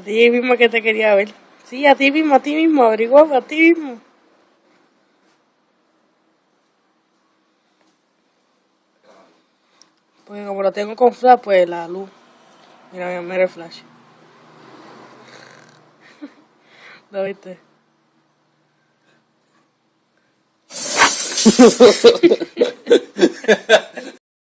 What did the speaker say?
ti mismo que te quería ver. Sí, a ti mismo, averigua, a ti mismo. Porque como lo tengo con flash, pues la luz. Mira el flash. ¿Lo viste?